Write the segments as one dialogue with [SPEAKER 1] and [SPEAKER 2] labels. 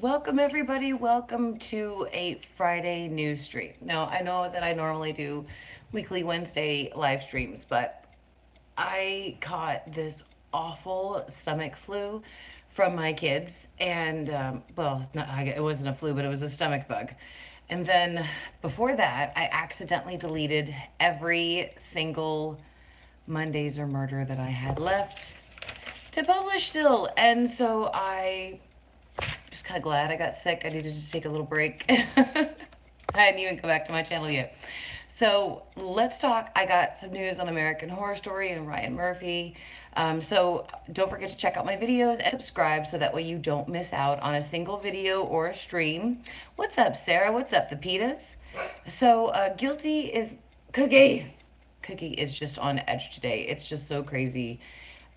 [SPEAKER 1] Welcome everybody, welcome to a Friday news stream. Now, I know that I normally do weekly Wednesday live streams, but I caught this awful stomach flu from my kids, and well, it wasn't a flu, but it was a stomach bug. And then before that, I accidentally deleted every single Mondays or Murder that I had left to publish still, and so I just kind of glad I got sick. I needed to take a little break. I hadn't even come back to my channel yet. So let's talk. I got some news on American Horror Story and Ryan Murphy. So don't forget to check out my videos and subscribe so that way you don't miss out on a single video or a stream. What's up, Sarah? What's up, the Pitas? So Guilty is Cookie. Cookie is just on edge today. It's just so crazy.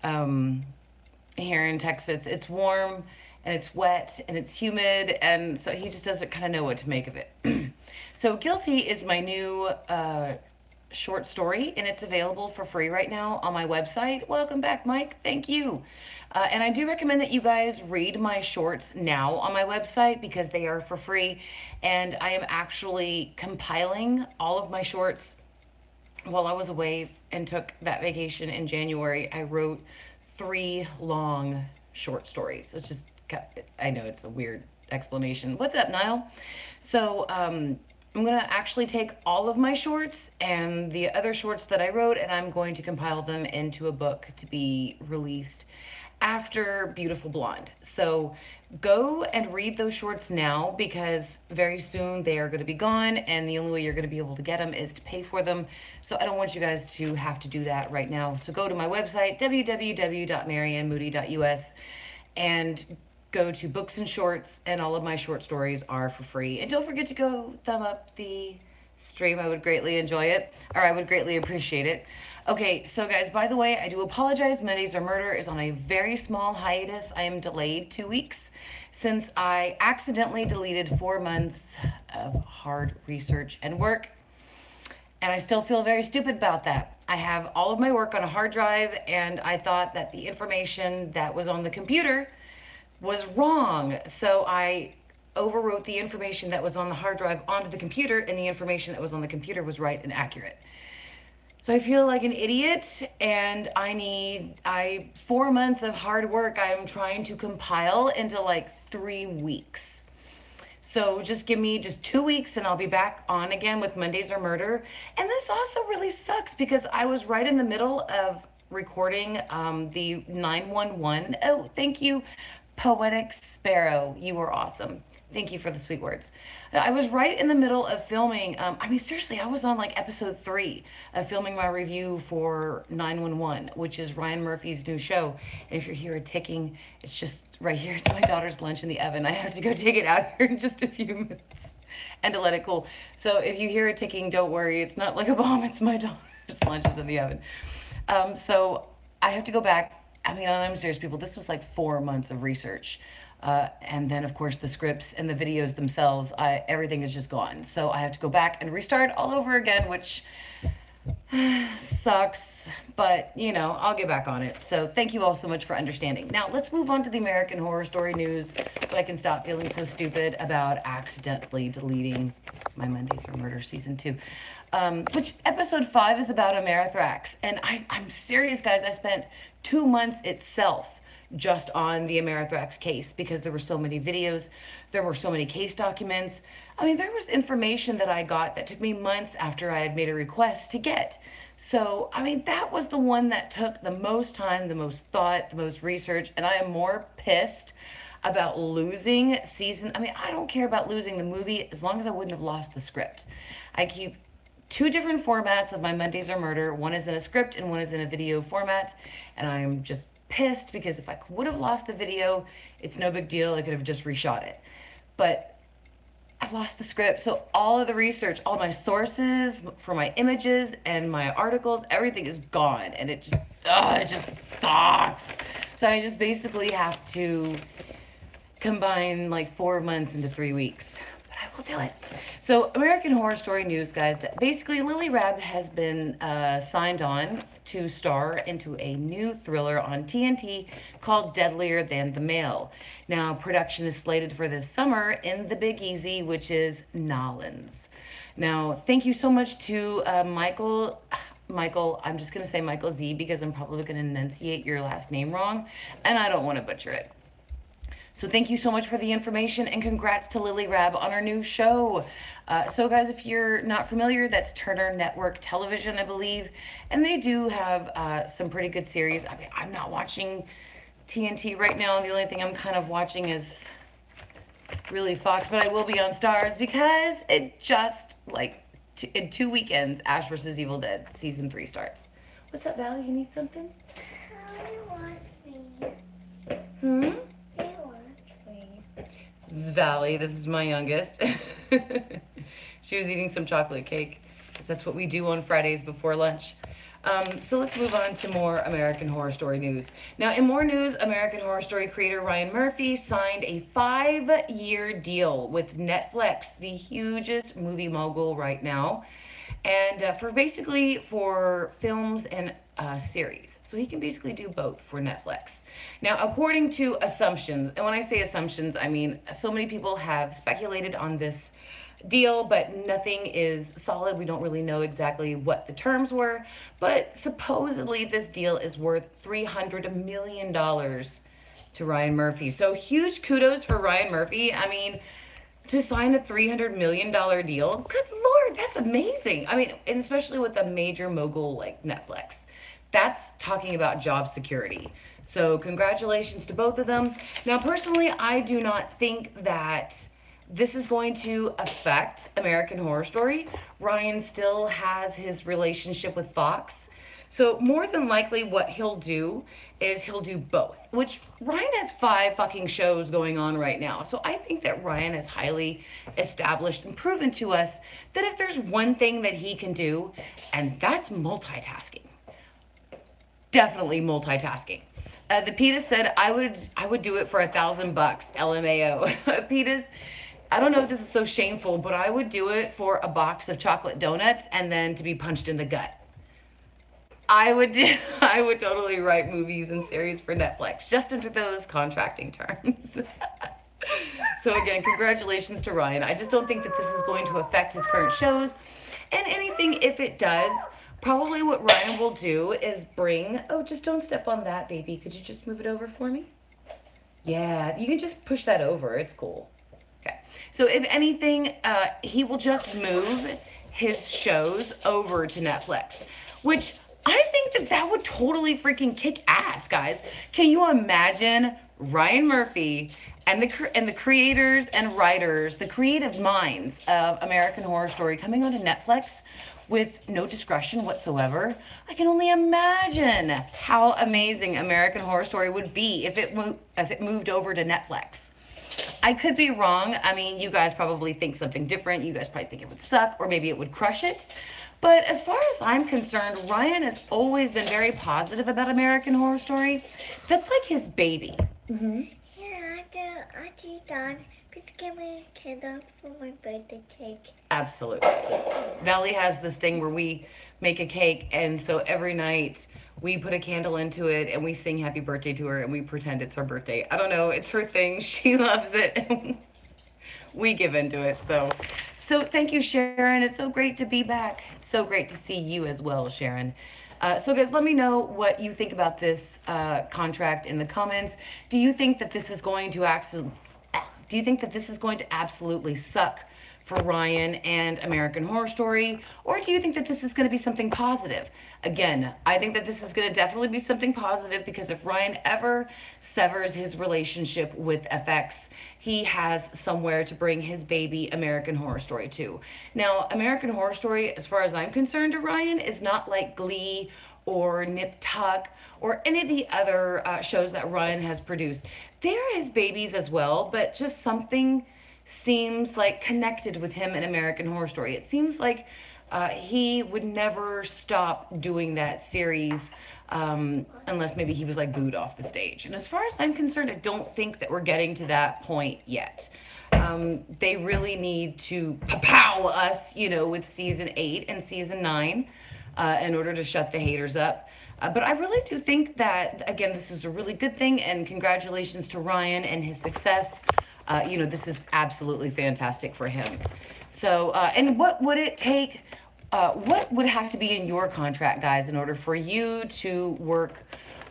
[SPEAKER 1] Here in Texas, it's warm and it's wet and it's humid, and so he just doesn't kind of know what to make of it. So Guilty is my new short story, and it's available for free right now on my website. Welcome back, Mike. Thank you. And I do recommend that you guys read my shorts now on my website because they are for free, and I am actually compiling all of my shorts. While I was away and took that vacation in January, I wrote 3 long short stories, which is, I know it's a weird explanation. What's up, Niall? So I'm going to actually take all of my shorts and the other shorts that I wrote, and I'm going to compile them into a book to be released after Beautiful Blonde. So go and read those shorts now because very soon they are going to be gone, and the only way you're going to be able to get them is to pay for them. So I don't want you guys to have to do that right now. So go to my website, www.maryannmoody.us, and go to Books and Shorts, and all of my short stories are for free. And don't forget to go thumb up the stream. I would greatly enjoy it, or I would greatly appreciate it. Okay, so guys, by the way, I do apologize. Mondays or Murder is on a very small hiatus. I am delayed 2 weeks since I accidentally deleted 4 months of hard research and work. And I still feel very stupid about that. I have all of my work on a hard drive, and I thought that the information that was on the computer was wrong. So I overwrote the information that was on the hard drive onto the computer, and the information that was on the computer was right and accurate. So I feel like an idiot, and 4 months of hard work I'm trying to compile into like 3 weeks. So just give me just 2 weeks and I'll be back on again with Mondays or Murder. And this also really sucks because I was right in the middle of recording the 911. Oh, thank you, Poetic Sparrow. You were awesome. Thank you for the sweet words. I was right in the middle of filming. I mean, seriously, I was on like episode 3 of filming my review for 911, which is Ryan Murphy's new show. And if you hear a ticking, it's just right here. It's my daughter's lunch in the oven. I have to go take it out here in just a few minutes and to let it cool. So if you hear a ticking, don't worry. It's not like a bomb. It's my daughter's lunch is in the oven. So I have to go back. I mean, I'm serious, people. This was like 4 months of research. And then, of course, the scripts and the videos themselves, everything is just gone. So I have to go back and restart all over again, which sucks. But, you know, I'll get back on it. So thank you all so much for understanding. Now, let's move on to the American Horror Story news so I can stop feeling so stupid about accidentally deleting my Mondays or Murder Season 2. Which episode 5 is about Amerithrax. And I'm serious, guys. I spent 2 months itself just on the Amerithrax case because there were so many videos, there were so many case documents. I mean, there was information that I got that took me months after I had made a request to get. So, I mean, that was the one that took the most time, the most thought, the most research, and I am more pissed about losing season. I mean, I don't care about losing the movie as long as I wouldn't have lost the script. I keep 2 different formats of my Mondays or Murder. One is in a script and one is in a video format, and I'm just pissed because if I would have lost the video, it's no big deal. I could have just reshot it. But I've lost the script. So all of the research, all my sources for my images and my articles, everything is gone. And it just sucks. So I just basically have to combine like 4 months into 3 weeks. But I will do it. So American Horror Story news, guys, that basically Lily Rabe has been signed on to star into a new thriller on TNT called Deadlier Than the Male. Now, production is slated for this summer in the Big Easy, which is Nolans. Now, thank you so much to Michael, I'm just going to say Michael Z because I'm probably going to enunciate your last name wrong, and I don't want to butcher it. So thank you so much for the information, and congrats to Lily Rabe on our new show. So guys, if you're not familiar, that's Turner Network Television, I believe, and they do have some pretty good series. I mean, I'm not watching TNT right now. The only thing I'm kind of watching is really Fox, but I will be on Stars because it just, like, in 2 weekends, Ash vs. Evil Dead Season 3 starts. What's up, Val? You need something? This is Valley. This is my youngest. She was eating some chocolate cake, because that's what we do on Fridays before lunch. So let's move on to more American Horror Story news. Now, in more news, American Horror Story creator Ryan Murphy signed a 5-year deal with Netflix, the hugest movie mogul right now, and for films and series. So he can basically do both for Netflix. Now, according to assumptions, and when I say assumptions, I mean so many people have speculated on this deal, but nothing is solid. We don't really know exactly what the terms were, but supposedly this deal is worth $300 million to Ryan Murphy. So huge kudos for Ryan Murphy. I mean, to sign a $300 million deal, good Lord, that's amazing. I mean, and especially with a major mogul like Netflix. That's talking about job security. So congratulations to both of them. Now, personally, I do not think that this is going to affect American Horror Story. Ryan still has his relationship with Fox. So more than likely what he'll do is he'll do both, which Ryan has 5 fucking shows going on right now. So I think that Ryan has highly established and proven to us that if there's one thing that he can do, and that's multitasking. Definitely multitasking. The PETA said, I would do it for $1,000, LMAO. PETA's, I don't know if this is so shameful, but I would do it for a box of chocolate donuts and then to be punched in the gut. I would totally write movies and series for Netflix just under those contracting terms. So again, congratulations to Ryan. I just don't think that this is going to affect his current shows. And anything, if it does, probably what Ryan will do is bring, oh, just don't step on that, baby. Could you just move it over for me? Yeah, you can just push that over. It's cool. Okay. So if anything, he will just move his shows over to Netflix, which I think that would totally freaking kick ass, guys. Can you imagine Ryan Murphy and the creators and writers, the creative minds of American Horror Story coming onto Netflix with no discretion whatsoever? I can only imagine how amazing American Horror Story would be if it moved over to Netflix. I could be wrong. I mean, you guys probably think something different. You guys probably think it would suck, or maybe it would crush it. But as far as I'm concerned, Ryan has always been very positive about American Horror Story. That's like his baby. Mm-hmm.
[SPEAKER 2] Yeah, after you're done, please give me a candle for my birthday cake.
[SPEAKER 1] Absolutely. Valley has this thing where we make a cake, and so every night we put a candle into it and we sing happy birthday to her and we pretend it's her birthday. I don't know, it's her thing. She loves it. We give into it. So thank you, Sharon. It's so great to be back. It's so great to see you as well, Sharon. So guys, let me know what you think about this contract in the comments. Do you think that this is going to absolutely suck for Ryan and American Horror Story? Or do you think that this is going to be something positive? Again, I think that this is going to definitely be something positive, because if Ryan ever severs his relationship with FX, he has somewhere to bring his baby American Horror Story to. Now, American Horror Story, as far as I'm concerned, to Ryan, is not like Glee or Nip Tuck or any of the other shows that Ryan has produced. They're his babies as well, but just something seems like connected with him in American Horror Story. It seems like he would never stop doing that series unless maybe he was like booed off the stage. And as far as I'm concerned, I don't think that we're getting to that point yet. They really need to pow us, you know, with season 8 and season 9. in order to shut the haters up. But I really do think that, again, this is a really good thing, and congratulations to Ryan and his success. This is absolutely fantastic for him. So, and what would it take? What would have to be in your contract, guys, in order for you to work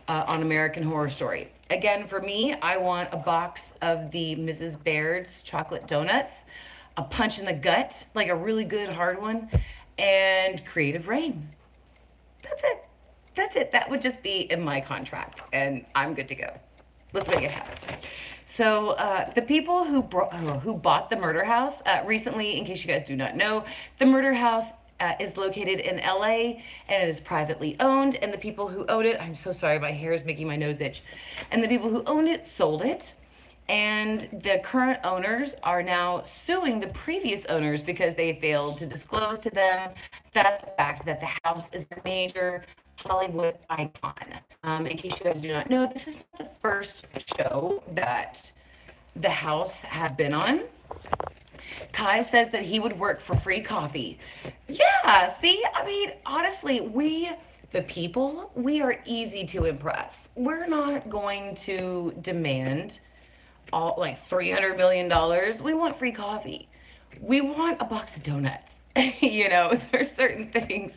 [SPEAKER 1] on American Horror Story? Again, for me, I want a box of the Mrs. Baird's chocolate donuts, a punch in the gut, like a really good hard one, and creative rain. That's it. That's it. That would just be in my contract, and I'm good to go. Let's make it happen. So the people who bought the murder house recently, in case you guys do not know, the murder house is located in LA, and it is privately owned, and the people who own it, I'm so sorry, my hair is making my nose itch, and the people who owned it sold it, and the current owners are now suing the previous owners because they failed to disclose to them that the fact that the house is a major Hollywood icon. In case you guys do not know, this is the first show that the house has been on. Kai says that he would work for free coffee. Yeah, see, I mean, honestly, the people, we are easy to impress. We're not going to demand all like $300 million. We want free coffee. We want a box of donuts. There's certain things.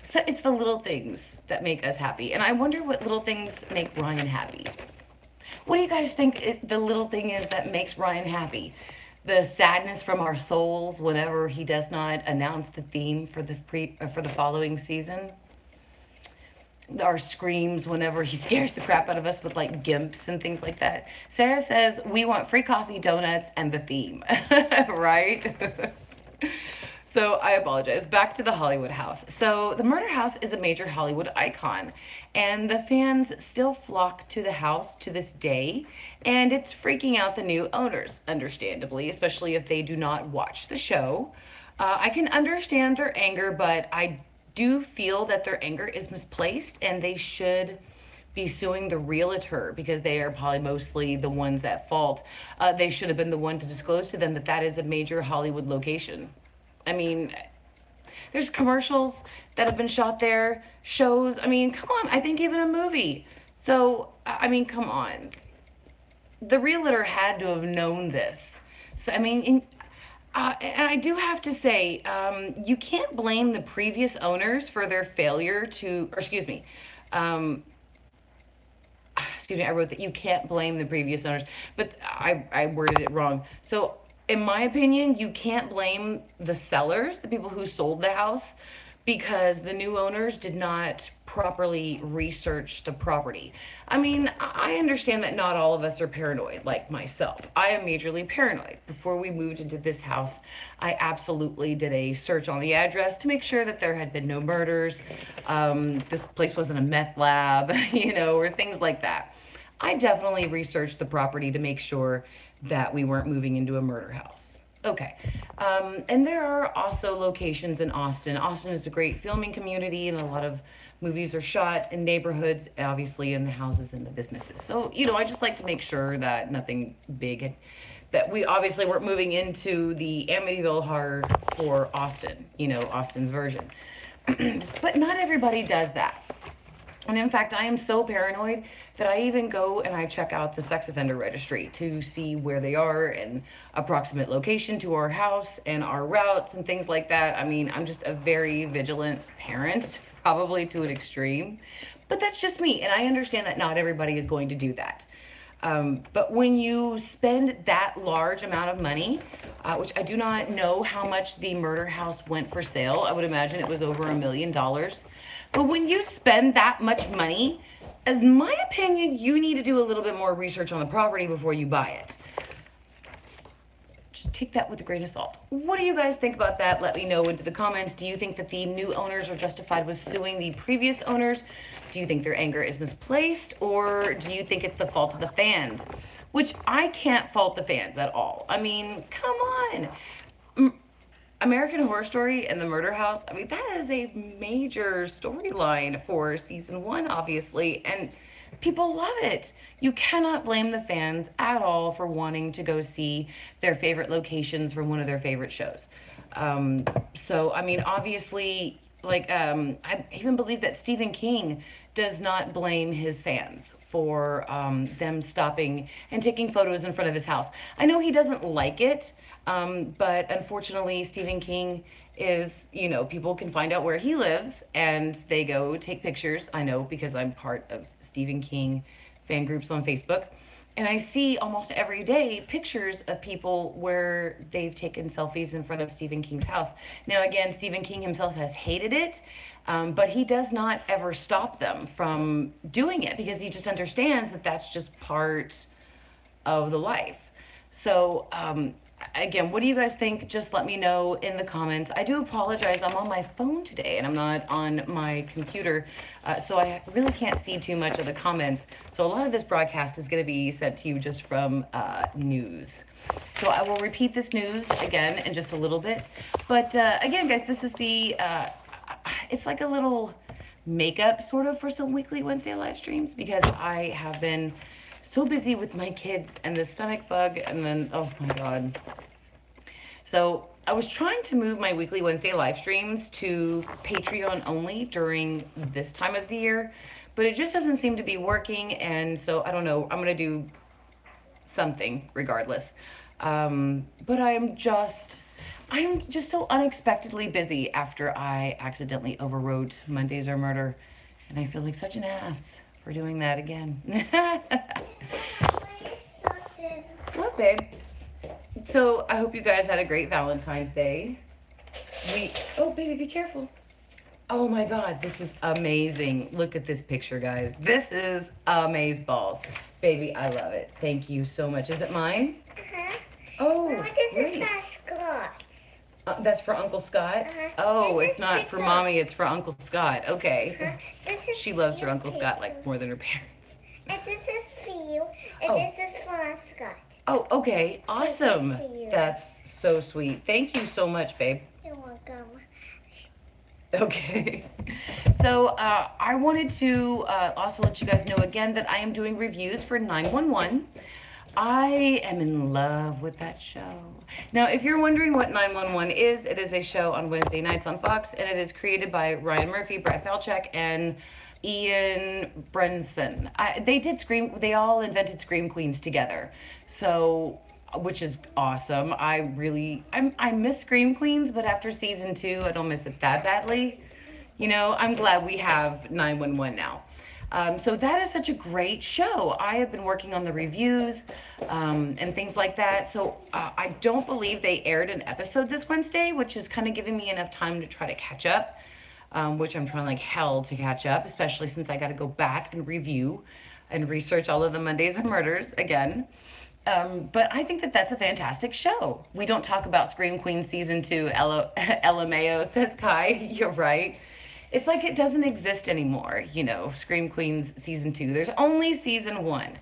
[SPEAKER 1] So it's the little things that make us happy. And I wonder what little things make Ryan happy. What do you guys think the little thing is that makes Ryan happy? The sadness from our souls whenever he does not announce the theme for the following season. Our screams whenever he scares the crap out of us with like gimps and things like that. Sarah says we want free coffee, donuts, and the theme, right? So I apologize. Back to the Hollywood house. So the murder house is a major Hollywood icon, and the fans still flock to the house to this day, and it's freaking out the new owners, understandably, especially if they do not watch the show. I can understand their anger, but I do feel that their anger is misplaced, and they should be suing the realtor because they are probably mostly the ones at fault. They should have been the one to disclose to them that that is a major Hollywood location. I mean, there's commercials that have been shot there, shows. I mean, come on. I think even a movie. So, I mean, come on. The realtor had to have known this. So, I mean, and I do have to say, you can't blame the previous owners for their failure to, or excuse me, I wrote that you can't blame the previous owners, but I worded it wrong. So, in my opinion, you can't blame the sellers, the people who sold the house, because the new owners did not properly research the property. I mean, I understand that not all of us are paranoid, like myself. I am majorly paranoid. Before we moved into this house, I absolutely did a search on the address to make sure that there had been no murders. This place wasn't a meth lab, or things like that. I definitely researched the property to make sure that we weren't moving into a murder house. Okay. And there are also locations in Austin. Austin is a great filming community, and a lot of movies are shot in neighborhoods, obviously in the houses and the businesses. So, I just like to make sure that nothing big, that we obviously weren't moving into the Amityville horror for Austin, Austin's version. But not everybody does that. And in fact, I am so paranoid that I even go and I check out the sex offender registry to see where they are and approximate location to our house and our routes and things like that. I mean, I'm just a very vigilant parent, probably to an extreme, but that's just me. And I understand that not everybody is going to do that. But when you spend that large amount of money, which I do not know how much the murder house went for sale, I would imagine it was over $1 million. But when you spend that much money, in my opinion, you need to do a little bit more research on the property before you buy it. Just take that with a grain of salt. What do you guys think about that? Let me know into the comments. Do you think that the new owners are justified with suing the previous owners? Do you think their anger is misplaced? Or do you think it's the fault of the fans? Which I can't fault the fans at all. I mean, come on. American Horror Story and the Murder House, I mean, that is a major storyline for season 1, obviously, and people love it. You cannot blame the fans at all for wanting to go see their favorite locations from one of their favorite shows. So, I mean, obviously, like, I even believe that Stephen King does not blame his fans for them stopping and taking photos in front of his house. I know he doesn't like it, but unfortunately, Stephen King is, you know, people can find out where he lives and they go take pictures. I know because I'm part of Stephen King fan groups on Facebook. And I see almost every day pictures of people where they've taken selfies in front of Stephen King's house. Now, again, Stephen King himself has hated it, but he does not ever stop them from doing it because he just understands that that's just part of the life. So, again, what do you guys think? Just let me know in the comments. I do apologize. I'm on my phone today and I'm not on my computer, so I really can't see too much of the comments. So a lot of this broadcast is going to be sent to you just from news. So I will repeat this news again in just a little bit. But again, guys, this is the, it's like a little makeup sort of for some weekly Wednesday live streams because I have been so busy with my kids and the stomach bug and then, oh my God. So I was trying to move my weekly Wednesday live streams to Patreon only during this time of the year, but it just doesn't seem to be working. And so I don't know, I'm going to do something regardless. But I'm just so unexpectedly busy after I accidentally overwrote Mondays Are Murder. And I feel like such an ass for doing that again. What, babe? So I hope you guys had a great Valentine's Day. Oh, baby, be careful. Oh my God, this is amazing. Look at this picture, guys. This is amazeballs. Baby, I love it. Thank you so much. Is it mine?
[SPEAKER 2] Uh-huh.
[SPEAKER 1] Oh,
[SPEAKER 2] No, this
[SPEAKER 1] great.
[SPEAKER 2] is for Scott.
[SPEAKER 1] That's for Uncle Scott? Oh,
[SPEAKER 2] This
[SPEAKER 1] it's
[SPEAKER 2] is
[SPEAKER 1] not for Mommy, it's for Uncle Scott. Okay.
[SPEAKER 2] This is
[SPEAKER 1] She loves her
[SPEAKER 2] for
[SPEAKER 1] Uncle
[SPEAKER 2] you,
[SPEAKER 1] Scott
[SPEAKER 2] Pizza.
[SPEAKER 1] like more than her parents.
[SPEAKER 2] And this is for you, and
[SPEAKER 1] Oh.
[SPEAKER 2] this is for Scott.
[SPEAKER 1] Oh, okay. Awesome.
[SPEAKER 2] for you.
[SPEAKER 1] That's so sweet. Thank you so much, babe.
[SPEAKER 2] You're welcome.
[SPEAKER 1] Okay. So I wanted to also let you guys know again that I am doing reviews for 911. I am in love with that show. Now, if you're wondering what 911 is, it is a show on Wednesday nights on Fox, and it is created by Ryan Murphy, Brad Falchuk, and Ian Brenson. They all invented Scream Queens together. So, which is awesome. I miss Scream Queens, but after season 2, I don't miss it that badly. You know, I'm glad we have 911 now. So that is such a great show. I have been working on the reviews and things like that. So I don't believe they aired an episode this Wednesday, which is kind of giving me enough time to try to catch up, which I'm trying like hell to catch up, especially since I got to go back and review and research all of the Mondays Are Murders again. But I think that that's a fantastic show. We don't talk about Scream Queen season 2, LMAO, says Kai. You're right. It's like it doesn't exist anymore, you know, Scream Queens season 2. There's only season 1.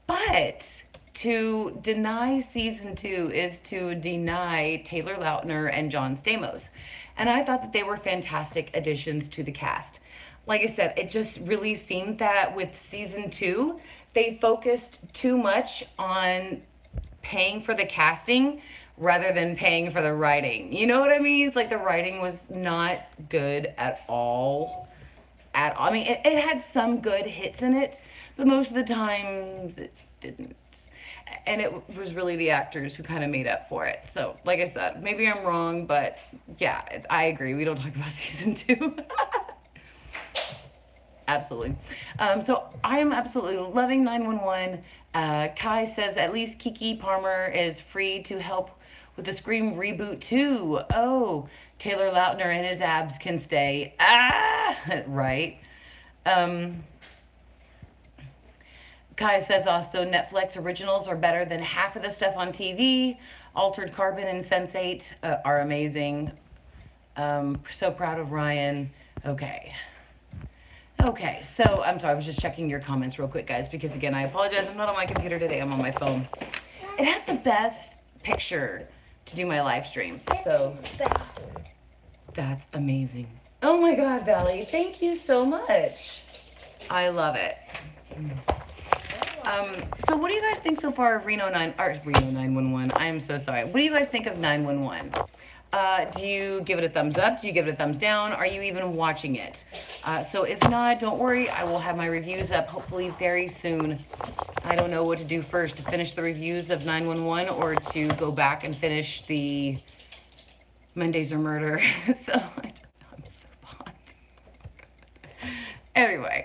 [SPEAKER 1] But to deny season 2 is to deny Taylor Lautner and John Stamos. And I thought that they were fantastic additions to the cast. Like I said, it just really seemed that with season 2, they focused too much on paying for the casting rather than paying for the writing. You know what I mean? It's like the writing was not good at all. I mean, it had some good hits in it, but most of the times it didn't. And it was really the actors who kind of made up for it. So, like I said, maybe I'm wrong, but yeah, I agree. We don't talk about season 2. Absolutely. So I am absolutely loving 911. Kai says at least Kiki Palmer is free to help with the Scream reboot too. Oh, Taylor Lautner and his abs can stay. Right. Kai says also Netflix originals are better than half of the stuff on TV. Altered Carbon and Sense8 are amazing. So proud of Ryan. Okay, so I'm sorry, I was just checking your comments real quick, guys, because again, I apologize. I'm not on my computer today. I'm on my phone. It has the best picture to do my live streams, so that's amazing. Oh my God, Valley, thank you so much. I love it. So what do you guys think so far of Reno 911? I'm so sorry. What do you guys think of 911? Do you give it a thumbs up? Do you give it a thumbs down? Are you even watching it? So if not, don't worry. I will have my reviews up hopefully very soon. I don't know what to do first, to finish the reviews of 911 or to go back and finish the Mondays Are Murder. So I don't know. I'm so hot. Anyway,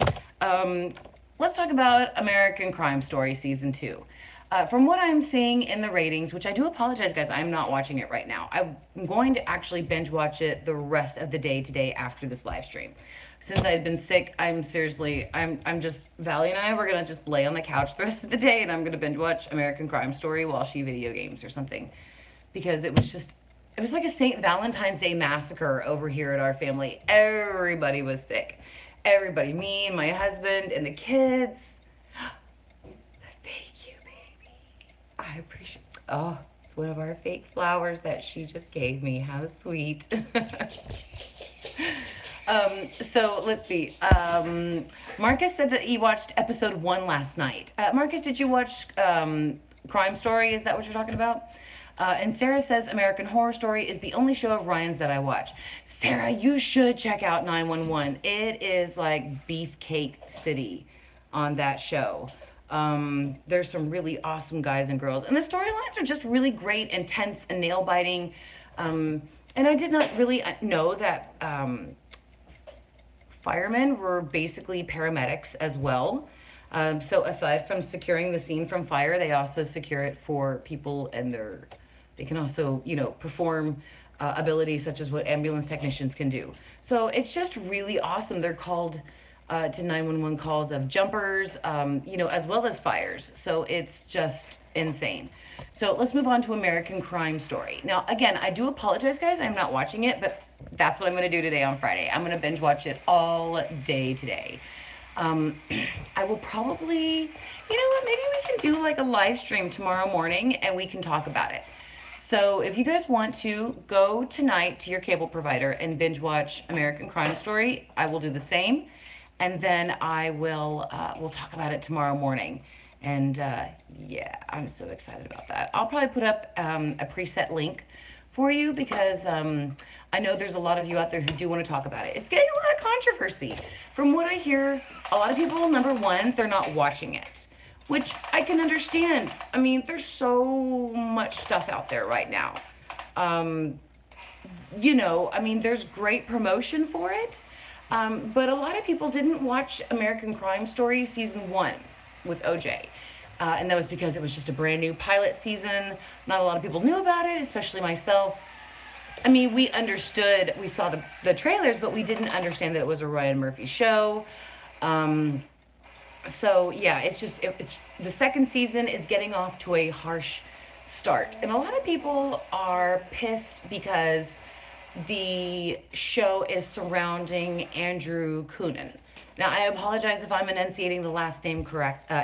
[SPEAKER 1] let's talk about American Crime Story Season 2. From what I'm seeing in the ratings, which I do apologize, guys, I'm not watching it right now. I'm going to actually binge watch it the rest of the day today after this live stream. Since I've been sick, I'm just, Valley and I, we're going to just lay on the couch the rest of the day, and I'm going to binge watch American Crime Story while she video games or something. Because it was like a St. Valentine's Day massacre over here at our family. Everybody was sick. Everybody, me and my husband and the kids. I appreciate, oh, it's one of our fake flowers that she just gave me. How sweet. So let's see. Marcus said that he watched episode 1 last night. Marcus, did you watch Crime Story? Is that what you're talking about? And Sarah says American Horror Story is the only show of Ryan's that I watch. Sarah, you should check out 911. It is like Beefcake City on that show. There's some really awesome guys and girls, and the storylines are just really great, intense, and nail-biting. And I did not really know that firemen were basically paramedics as well. So aside from securing the scene from fire, they also secure it for people, and they can also, you know, perform abilities such as what ambulance technicians can do. So it's just really awesome. They're called to 911 calls of jumpers, you know, as well as fires. So it's just insane. So let's move on to American Crime Story. Now, again, I do apologize, guys. I'm not watching it, but that's what I'm going to do today on Friday. I'm going to binge watch it all day today. I will probably, you know what, maybe we can do like a live stream tomorrow morning and we can talk about it. So if you guys want to, go tonight to your cable provider and binge watch American Crime Story. I will do the same. And then I will, we'll talk about it tomorrow morning. And yeah, I'm so excited about that. I'll probably put up a preset link for you because I know there's a lot of you out there who do want to talk about it. It's getting a lot of controversy. From what I hear, a lot of people, number one, they're not watching it, which I can understand. I mean, there's so much stuff out there right now. You know, I mean, there's great promotion for it. But a lot of people didn't watch American Crime Story Season 1 with OJ. And that was because it was just a brand new pilot season. Not a lot of people knew about it, especially myself. I mean, we understood, we saw the trailers, but we didn't understand that it was a Ryan Murphy show. So yeah, it's just, it's the second season is getting off to a harsh start. And a lot of people are pissed because the show is surrounding Andrew Cunanan. Now, I apologize if I'm enunciating the last name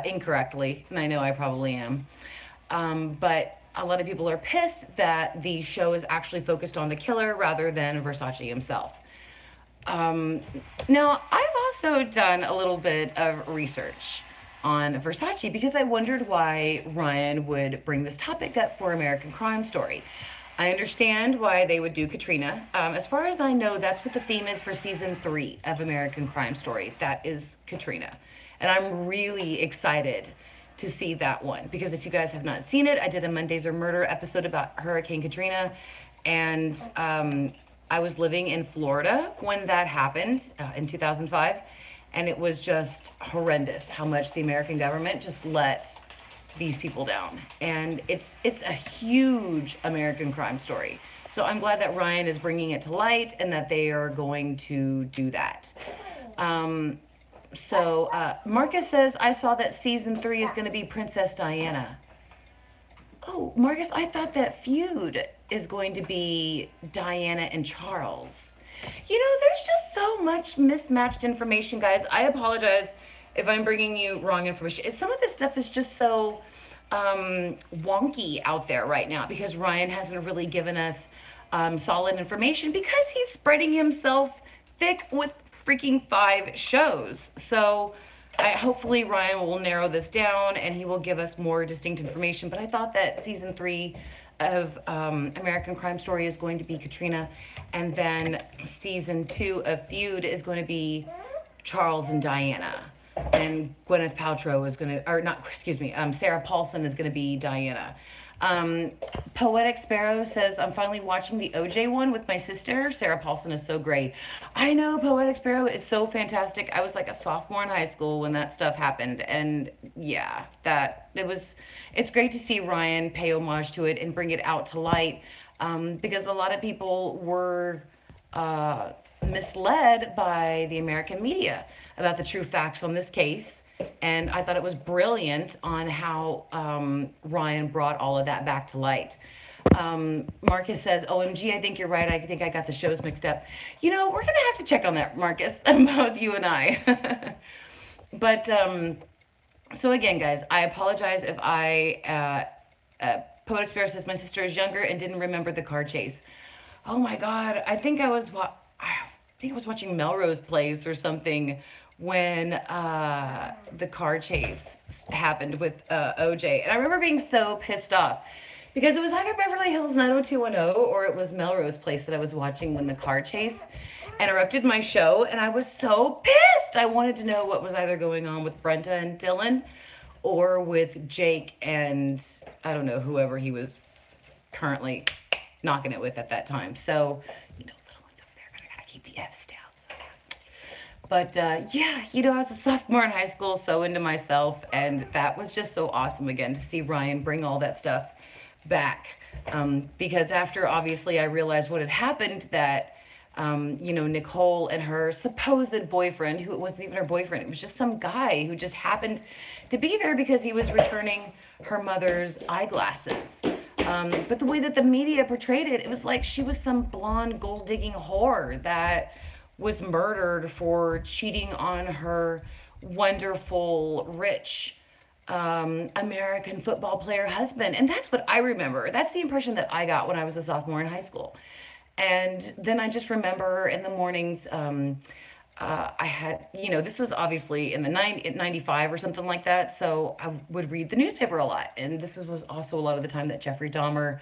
[SPEAKER 1] incorrectly, and I know I probably am. But a lot of people are pissed that the show is actually focused on the killer rather than Versace himself. Now, I've also done a little bit of research on Versace because I wondered why Ryan would bring this topic up for American Crime Story. I understand why they would do Katrina. As far as I know, that's what the theme is for Season 3 of American Crime Story. That is Katrina. And I'm really excited to see that one because if you guys have not seen it, I did a Mondays Are Murder episode about Hurricane Katrina, and I was living in Florida when that happened in 2005, and it was just horrendous how much the American government just let these people down. And it's a huge American crime story. So I'm glad that Ryan is bringing it to light and that they are going to do that. Marcus says, I saw that Season 3 is going to be Princess Diana. Oh, Marcus, I thought that Feud is going to be Diana and Charles. You know, there's just so much mismatched information, guys. I apologize if I'm bringing you wrong information. Some of this stuff is just so wonky out there right now because Ryan hasn't really given us solid information because he's spreading himself thick with freaking 5 shows. So hopefully Ryan will narrow this down and he will give us more distinct information. But I thought that Season 3 of American Crime Story is going to be Katrina, and then season 2 of Feud is going to be Charles and Diana, and Gwyneth Paltrow is going to, or not, excuse me, Sarah Paulson is going to be Diana. Um, Poetic Sparrow says, I'm finally watching the OJ one with my sister. Sarah Paulson is so great. I know, Poetic Sparrow, it's so fantastic. I was like a sophomore in high school when that stuff happened. And yeah, it's great to see Ryan pay homage to it and bring it out to light, because a lot of people were misled by the American media about the true facts on this case. And I thought it was brilliant on how Ryan brought all of that back to light. Marcus says, OMG, I think you're right. I think I got the shows mixed up. We're going to have to check on that, Marcus, both you and I. But, so again, guys, I apologize if Poetic Spirit says, my sister is younger and didn't remember the car chase. Oh my God. I think I was watching Melrose Place or something when the car chase happened with OJ. And I remember being so pissed off because it was either Beverly Hills 90210 or it was Melrose Place that I was watching when the car chase interrupted my show. And I was so pissed. I wanted to know what was either going on with Brenda and Dylan or with Jake and I don't know, whoever he was currently knocking it with at that time. So, little ones over there, but I gotta keep the F's down. But yeah, I was a sophomore in high school, so into myself, and that was just so awesome again to see Ryan bring all that stuff back. Because after, obviously, I realized what had happened, that, Nicole and her supposed boyfriend, who it wasn't even her boyfriend, it was just some guy who just happened to be there because he was returning her mother's eyeglasses. But the way that the media portrayed it, it was like she was some blonde gold-digging whore that was murdered for cheating on her wonderful, rich American football player husband. And that's what I remember. That's the impression that I got when I was a sophomore in high school. And then I just remember in the mornings, I had, this was obviously in 95 or something like that. So I would read the newspaper a lot. And this was also a lot of the time that Jeffrey Dahmer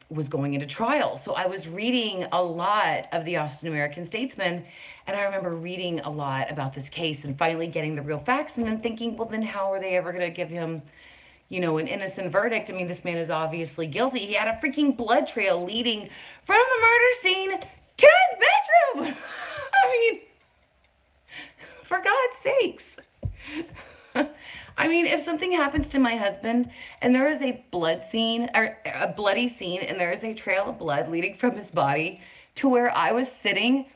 [SPEAKER 1] was going into trial. So I was reading a lot of the Austin American-Statesman, and I remember reading a lot about this case and finally getting the real facts and then thinking, well, then how are they ever going to give him, an innocent verdict? I mean, this man is obviously guilty. He had a freaking blood trail leading from the murder scene to his bedroom. I mean, for God's sakes. I mean, if something happens to my husband and there is a blood scene or a bloody scene and there is a trail of blood leading from his body to where I was sitting,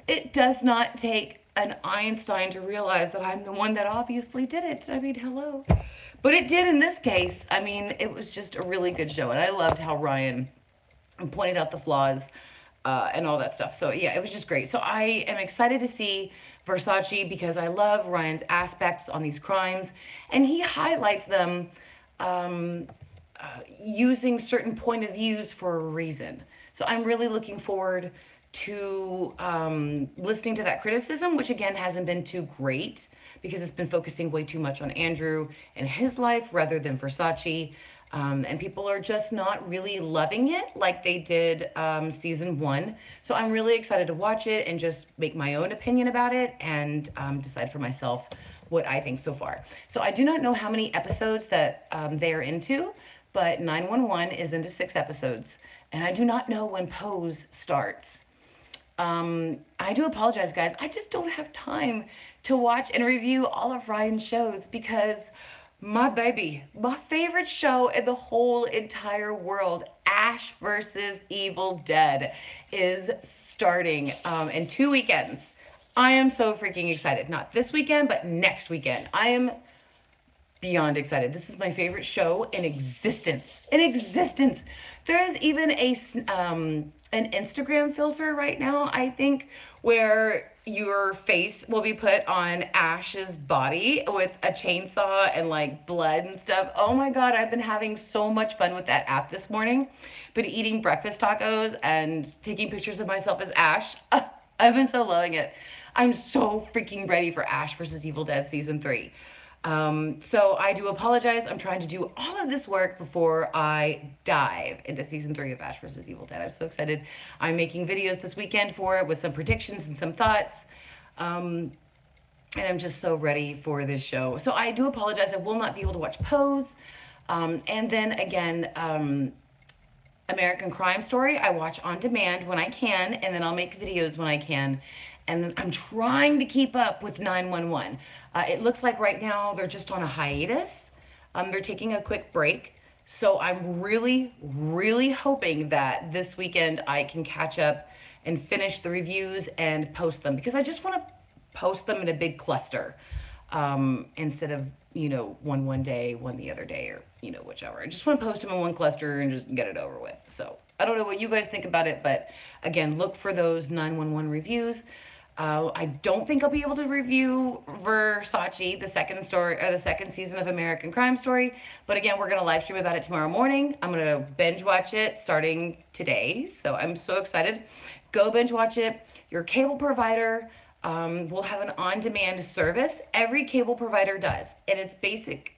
[SPEAKER 1] it does not take an Einstein to realize that I'm the one that obviously did it. I mean, hello. But it did in this case. I mean, it was just a really good show. And I loved how Ryan pointed out the flaws and all that stuff. So yeah, it was just great. So I am excited to see Versace because I love Ryan's aspects on these crimes, and he highlights them using certain point of views for a reason. So I'm really looking forward to listening to that criticism, which again hasn't been too great because it's been focusing way too much on Andrew and his life rather than Versace. And people are just not really loving it like they did season 1. So I'm really excited to watch it and just make my own opinion about it and decide for myself what I think so far. So I do not know how many episodes that they are into, but 911 is into 6 episodes. And I do not know when Pose starts. I do apologize, guys. I just don't have time to watch and review all of Ryan's shows because my baby, my favorite show in the whole entire world, Ash versus Evil Dead, is starting in 2 weekends. I am so freaking excited. Not this weekend, but next weekend. I am beyond excited. This is my favorite show in existence. In existence. There is even an Instagram filter right now, I think, where your face will be put on Ash's body with a chainsaw and like blood and stuff. Oh my God, I've been having so much fun with that app this morning. Been eating breakfast tacos and taking pictures of myself as Ash. I've been so loving it. I'm so freaking ready for Ash versus Evil Dead season 3. So I do apologize. I'm trying to do all of this work before I dive into season 3 of Ash vs. Evil Dead. I'm so excited. I'm making videos this weekend for it with some predictions and some thoughts. And I'm just so ready for this show. So I do apologize. I will not be able to watch Pose. And then again, American Crime Story, I watch on demand when I can, and then I'll make videos when I can. And then I'm trying to keep up with 911. It looks like right now they're just on a hiatus. They're taking a quick break. So I'm really, really hoping that this weekend I can catch up and finish the reviews and post them, because I just want to post them in a big cluster, instead of, one day, one the other day, or, whichever. I just want to post them in one cluster and just get it over with. So I don't know what you guys think about it, but again, look for those 911 reviews. I don't think I'll be able to review Versace, the second story, or the second season of American Crime Story. But again, we're going to live stream about it tomorrow morning. I'm going to binge watch it starting today. So I'm so excited. Go binge watch it. Your cable provider will have an on-demand service. Every cable provider does. And it's basically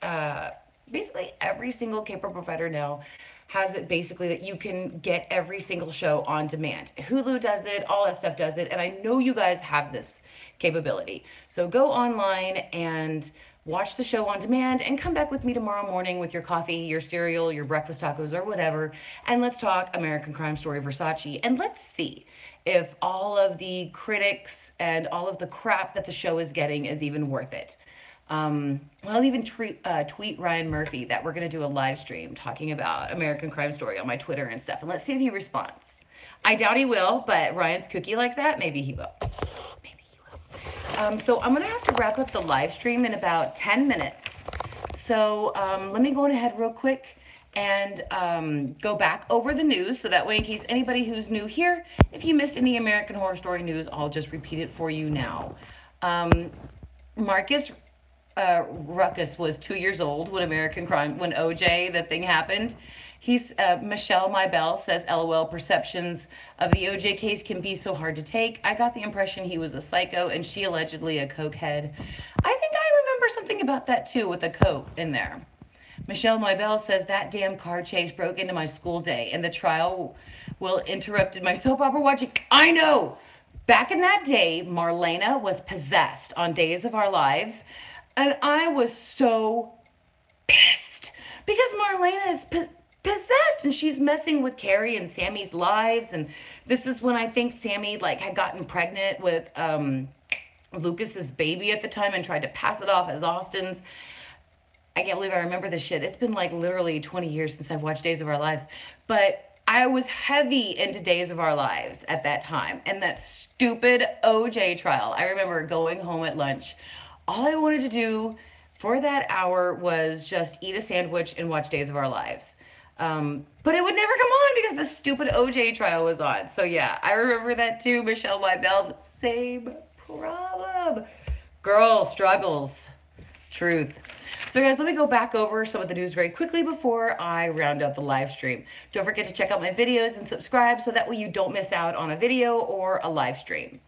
[SPEAKER 1] every single cable provider now has it basically that you can get every single show on demand. Hulu does it, all that stuff does it, and I know you guys have this capability. So go online and watch the show on demand and come back with me tomorrow morning with your coffee, your cereal, your breakfast tacos, or whatever, and let's talk American Crime Story Versace, and let's see if all of the critics and all of the crap that the show is getting is even worth it. I'll even tweet Ryan Murphy that we're going to do a live stream talking about American Crime Story on my Twitter and stuff. And let's see if he responds. I doubt he will, but Ryan's cookie like that. Maybe he will. Maybe he will. So I'm going to have to wrap up the live stream in about 10 minutes. So let me go ahead real quick and go back over the news. So that way, in case anybody who's new here, if you missed any American Horror Story news, I'll just repeat it for you now. Marcus Ruckus was 2 years old when when OJ, the thing happened. Michelle Mybell says, LOL, perceptions of the OJ case can be so hard to take. I got the impression he was a psycho and she allegedly a cokehead. I think I remember something about that too, with the coke in there. Michelle Mybell says, that damn car chase broke into my school day and the trial will interrupted my soap opera watching. I know! Back in that day, Marlena was possessed on Days of Our Lives. And I was so pissed because Marlena is possessed and she's messing with Carrie and Sammy's lives. And this is when I think Sammy had gotten pregnant with Lucas's baby at the time and tried to pass it off as Austin's. I can't believe I remember this shit. It's been literally 20 years since I've watched Days of Our Lives. But I was heavy into Days of Our Lives at that time. And that stupid OJ trial. I remember going home at lunch. All I wanted to do for that hour was just eat a sandwich and watch Days of Our Lives. But it would never come on because the stupid OJ trial was on. So yeah, I remember that too. Michelle Mybell, same problem. Girl struggles. Truth. So guys, let me go back over some of the news very quickly before I round out the live stream. Don't forget to check out my videos and subscribe so that way you don't miss out on a video or a live stream.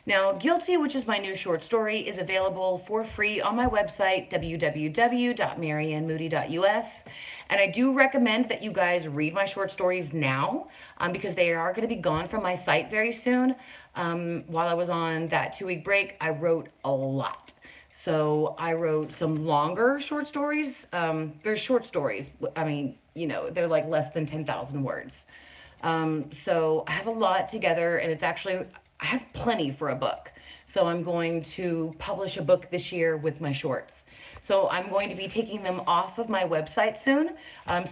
[SPEAKER 1] Now, Guilty, which is my new short story, is available for free on my website, www.maryannmoody.us. And I do recommend that you guys read my short stories now because they are going to be gone from my site very soon. While I was on that 2-week break, I wrote a lot. So I wrote some longer short stories. They're short stories. I mean, they're less than 10,000 words. So I have a lot together, and I have plenty for a book. So I'm going to publish a book this year with my shorts. So I'm going to be taking them off of my website soon.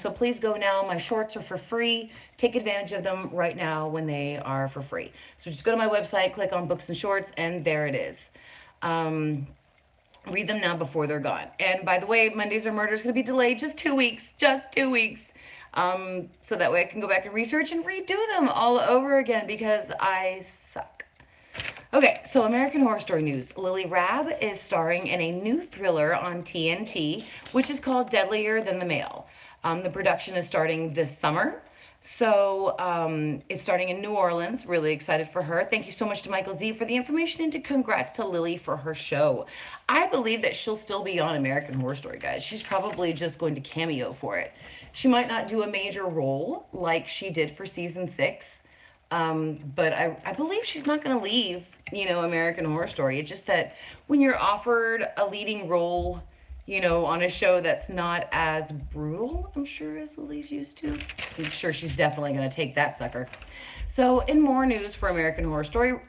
[SPEAKER 1] So please go now. My shorts are for free. Take advantage of them right now when they are for free. So just go to my website, click on books and shorts, and there it is. Read them now before they're gone. And by the way, Mondays Are Murder is going to be delayed just 2 weeks. Just 2 weeks. So that way I can go back and research and redo them all over again because I suck. Okay, so American Horror Story news. Lily Rabe is starring in a new thriller on TNT, which is called Deadlier Than the Male. The production is starting this summer. So it's starting in New Orleans. Really excited for her. Thank you so much to Michael Z for the information, and to congrats to Lily for her show. I believe that she'll still be on American Horror Story, guys. She's probably just going to cameo for it. She might not do a major role like she did for season 6, but I believe she's not going to leave, American Horror Story. It's just that when you're offered a leading role, on a show that's not as brutal, I'm sure, as Lily's used to. I'm sure she's definitely going to take that sucker. So, in more news for American Horror Story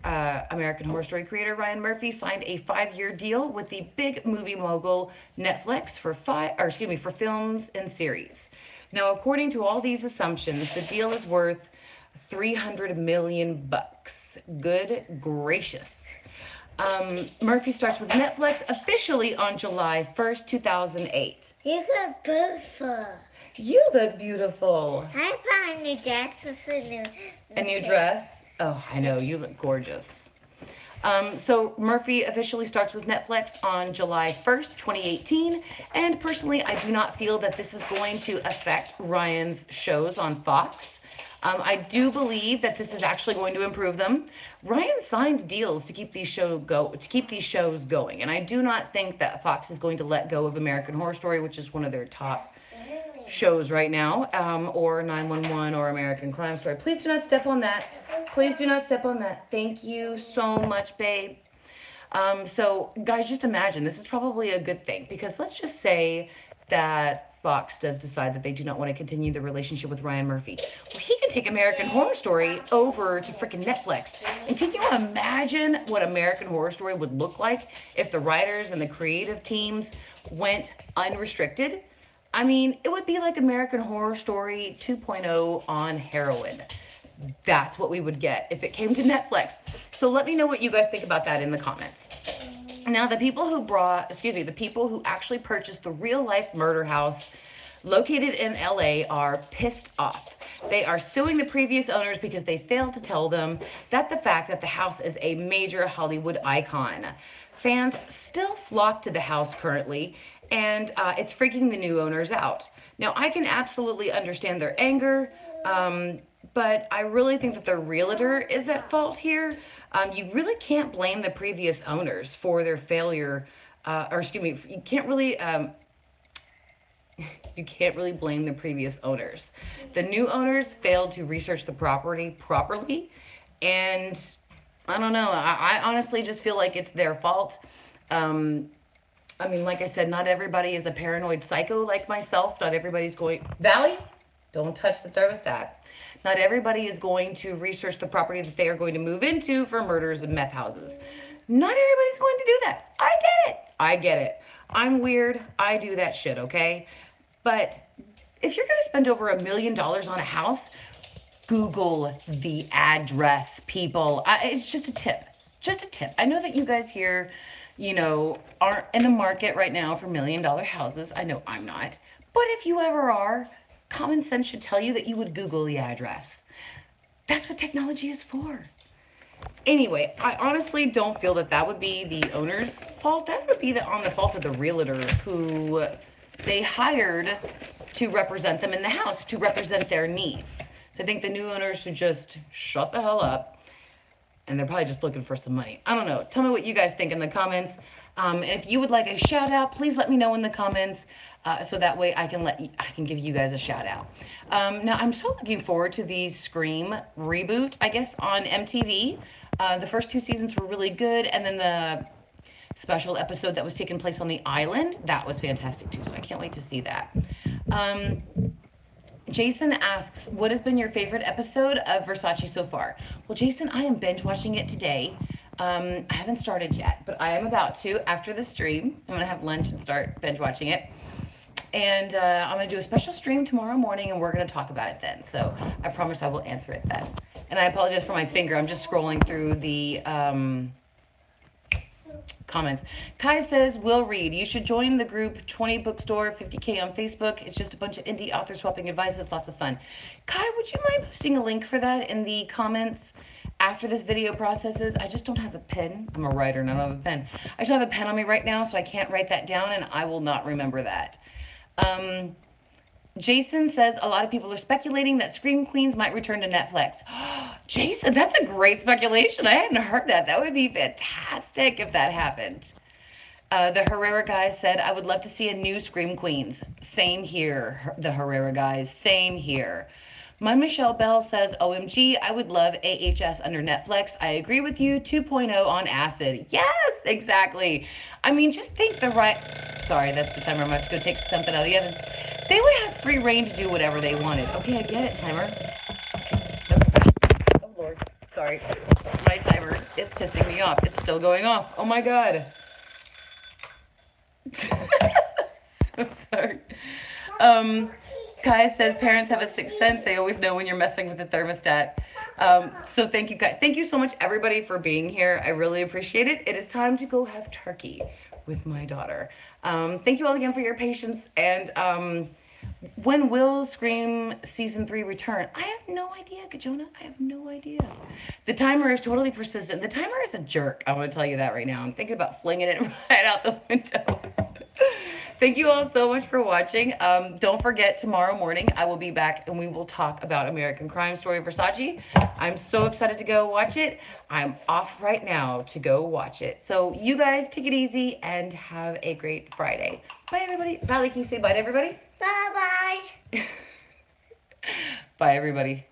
[SPEAKER 1] creator Ryan Murphy signed a 5-year deal with the big movie mogul Netflix for films and series. Now, according to all these assumptions, the deal is worth $300 million. Good gracious. Murphy starts with Netflix officially on July 1st, 2008.
[SPEAKER 2] You look beautiful.
[SPEAKER 1] You look beautiful.
[SPEAKER 2] I found a new dress.
[SPEAKER 1] A new dress? Oh, I know. You look gorgeous. So Murphy officially starts with Netflix on July 1st, 2018. And personally, I do not feel that this is going to affect Ryan's shows on Fox. I do believe that this is actually going to improve them. Ryan signed deals to keep these shows going, and I do not think that Fox is going to let go of American Horror Story, which is one of their top shows right now, or 911 or American Crime Story. Please do not step on that. Please do not step on that. Thank you so much, babe. So, guys, just imagine, this is probably a good thing, because let's just say that Fox does decide that they do not want to continue the relationship with Ryan Murphy. Well, he can take American Horror Story over to freaking Netflix. And can you imagine what American Horror Story would look like if the writers and the creative teams went unrestricted? I mean, it would be like American Horror Story 2.0 on heroin. That's what we would get if it came to Netflix. So let me know what you guys think about that in the comments. Now, the people who actually purchased the real-life murder house located in LA are pissed off. They are suing the previous owners because they failed to tell them that the fact that the house is a major Hollywood icon. Fans still flock to the house currently, and it's freaking the new owners out. Now, I can absolutely understand their anger, but I really think that the realtor is at fault here. You really can't blame the previous owners for their failure, you can't really blame the previous owners. The new owners failed to research the property properly, and I don't know, I honestly just feel like it's their fault. I mean, like I said, not everybody is a paranoid psycho like myself. Not everybody's Valley, don't touch the thermostat. Not everybody is going to research the property that they are going to move into for murders and meth houses. Not everybody's going to do that. I get it. I'm weird. I do that shit, okay? But if you're going to spend over $1 million on a house, Google the address, people. It's just a tip. Just a tip. I know that you guys here, aren't in the market right now for $1 million houses. I know I'm not. But if you ever are, common sense should tell you that you would Google the address. That's what technology is for. Anyway, I honestly don't feel that would be the owner's fault. That would be on the fault of the realtor who they hired to represent them in the house, to represent their needs. So I think the new owners should just shut the hell up, and they're probably just looking for some money. I don't know. Tell me what you guys think in the comments. And if you would like a shout out, please let me know in the comments. So that way I can give you guys a shout out. Now I'm so looking forward to the Scream reboot, I guess, on MTV. The first 2 seasons were really good, and then the special episode that was taking place on the island, that was fantastic too, so I can't wait to see that. Jason asks, what has been your favorite episode of Versace so far? Well, Jason, I am binge watching it today. I haven't started yet, but I am about to after the stream. I'm going to have lunch and start binge watching it. And I'm going to do a special stream tomorrow morning, and we're going to talk about it then. So I promise I will answer it then. And I apologize for my finger. I'm just scrolling through the comments. Kai says, Will Reed, you should join the group 20 Bookstore 50K on Facebook. It's just a bunch of indie authors swapping advice. It's lots of fun. Kai, would you mind posting a link for that in the comments after this video processes? I just don't have a pen. I'm a writer and I don't have a pen. I just don't have a pen on me right now, so I can't write that down, and I will not remember that. Jason says a lot of people are speculating that Scream Queens might return to Netflix. Jason, that's a great speculation. I hadn't heard that. That would be fantastic if that happened. The Herrera guys said, I would love to see a new Scream Queens. Same here, the Herrera guys. Same here. My Michelle Bell says, OMG, I would love AHS under Netflix. I agree with you. 2.0 on acid. Yes, exactly. I mean, just think the right... Sorry, that's the timer. I'm going to have to go take something out of the oven. They would have free reign to do whatever they wanted. Okay, I get it, timer. Oh, Lord. Sorry. My timer is pissing me off. It's still going off. Oh, my God. So sorry. Kai says parents have a sixth sense. They always know when you're messing with the thermostat. So thank you, guys. Thank you so much, everybody, for being here. I really appreciate it. It is time to go have turkey with my daughter. Thank you all again for your patience. And when will Scream Season 3 return? I have no idea, Kajona. I have no idea. The timer is totally persistent. The timer is a jerk. I'm going to tell you that right now. I'm thinking about flinging it right out the window. Thank you all so much for watching. Don't forget, tomorrow morning I will be back and we will talk about American Crime Story Versace. I'm so excited to go watch it. I'm off right now to go watch it. So you guys take it easy and have a great Friday. Bye, everybody. Valerie, can you say bye to everybody?
[SPEAKER 2] Bye-bye.
[SPEAKER 1] Bye, everybody.